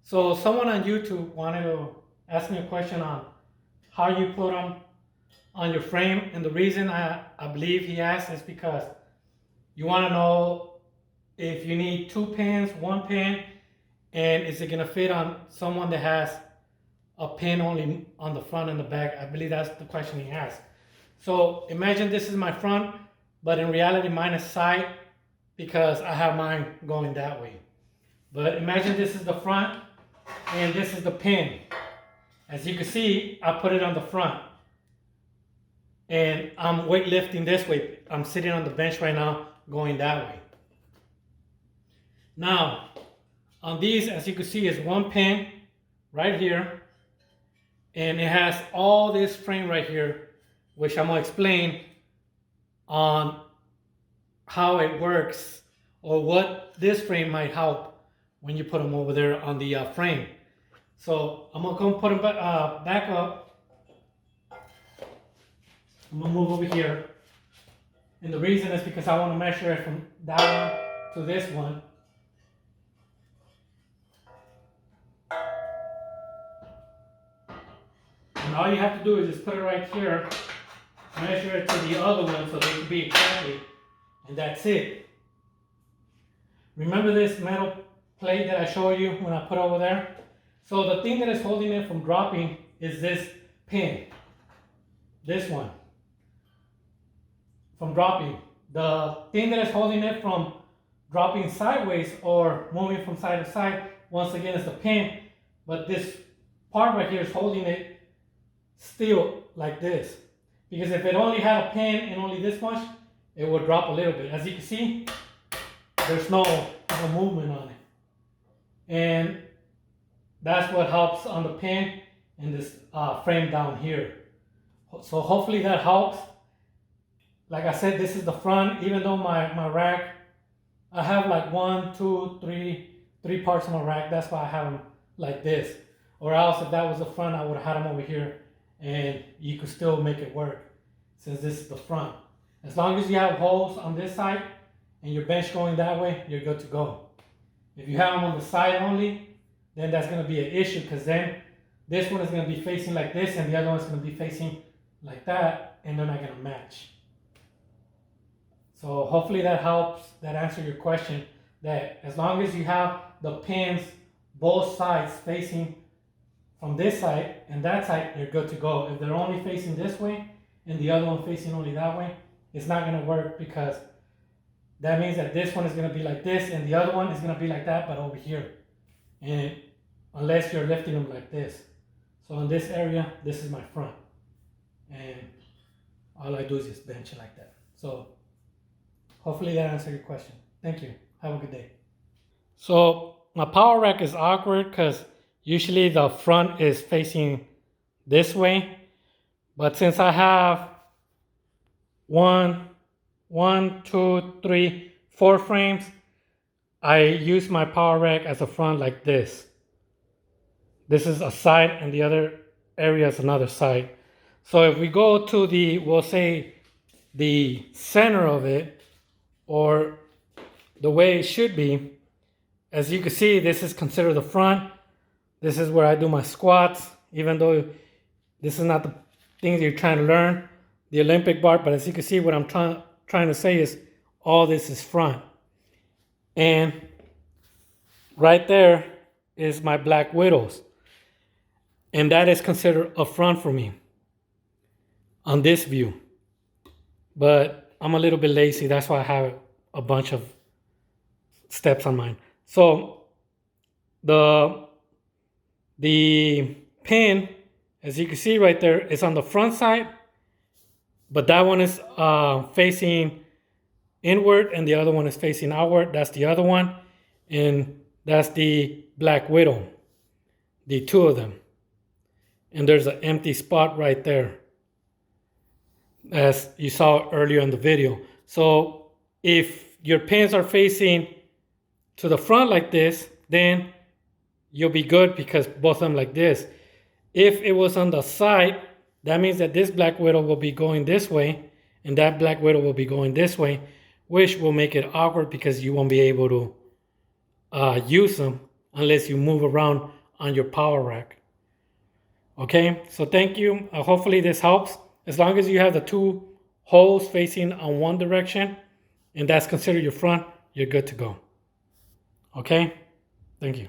So someone on YouTube wanted to ask me a question on how you put them on your frame. And the reason I believe he asked is because you want to know if you need 2 pins, 1 pin, and is it going to fit on someone that has a pin only on the front and the back. I believe that's the question he asked. So imagine this is my front, but in reality mine is side because I have mine going that way. But imagine this is the front and this is the pin. As you can see, I put it on the front. And I'm weightlifting this way. I'm sitting on the bench right now going that way. Now, on these, as you can see, is 1 pin right here. And it has all this frame right here, which I'm going to explain on how it works or what this frame might help when you put them over there on the frame. So I'm going to come put them back up. I'm going to move over here. And the reason is because I want to measure it from that one to this one. And all you have to do is just put it right here, measure it to the other one so they can be exactly, and that's it. Remember this metal plate that I showed you when I put over there? So the thing that is holding it from dropping is this pin, this one, from dropping. The thing that is holding it from dropping sideways or moving from side to side, once again, is the pin, but this part right here is holding it still like this, because if it only had a pin and only this much, it would drop a little bit. As you can see, there's no movement on it, and that's what helps on the pin and this frame down here. So hopefully that helps. Like I said, this is the front. Even though my rack, I have like 1, 2, 3 parts of my rack. That's why I have them like this, or else if that was the front, I would have had them over here and you could still make it work since this is the front. As long as you have holes on this side and your bench going that way, you're good to go. If you have them on the side only, then that's going to be an issue, because then this one is going to be facing like this and the other one is going to be facing like that, and they're not going to match. So hopefully that helps, that answers your question, that as long as you have the pins both sides facing from this side and that side, you're good to go. If they're only facing this way and the other one facing only that way, it's not going to work, because that means that this one is going to be like this and the other one is going to be like that, but over here. And unless you're lifting them like this. So in this area, this is my front. And all I do is just bench it like that. So hopefully that answered your question. Thank you. Have a good day. So my power rack is awkward because usually the front is facing this way. But since I have 1, 2, 3, 4 frames, I use my power rack as a front like this. This is a side and the other area is another side. So if we go to the, we'll say the center of it, or the way it should be, as you can see, this is considered the front. This is where I do my squats, even though this is not the things you're trying to learn, the Olympic bar, but as you can see, what I'm trying to say is all this is front. And right there is my Black Widows. And that is considered a front for me on this view. But I'm a little bit lazy. That's why I have a bunch of steps on mine. So the pin, as you can see right there, is on the front side. But that one is facing inward and the other one is facing outward. That's the other one. And that's the Black Widow, the 2 of them. And there's an empty spot right there, as you saw earlier in the video. So if your pins are facing to the front like this, then you'll be good, because both of them like this. If it was on the side, that means that this Black Widow will be going this way and that Black Widow will be going this way, which will make it awkward because you won't be able to use them unless you move around on your power rack. Okay, so thank you. Hopefully this helps. As long as you have the two holes facing on one direction, and that's considered your front, you're good to go. Okay, thank you.